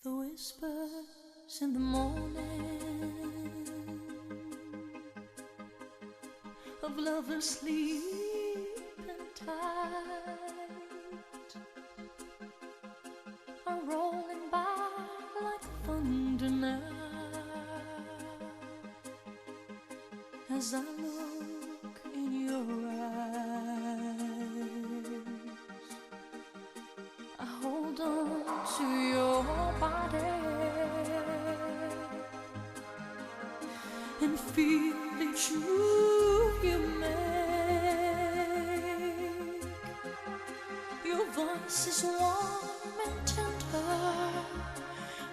The whispers in the morning of lovers sleeping tight are rolling by like thunder now as I look in your eyes. I hold on to your body and feel each move you make. Your voice is warm and tender,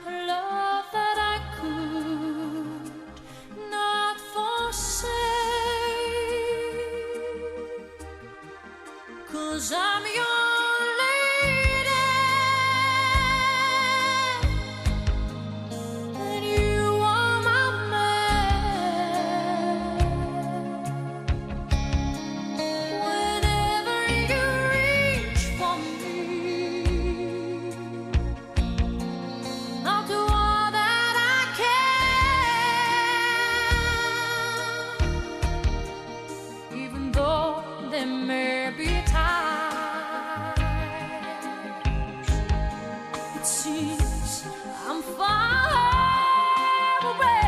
a love that I could not forsake, 'cause I'm your there may be times it seems I'm far away.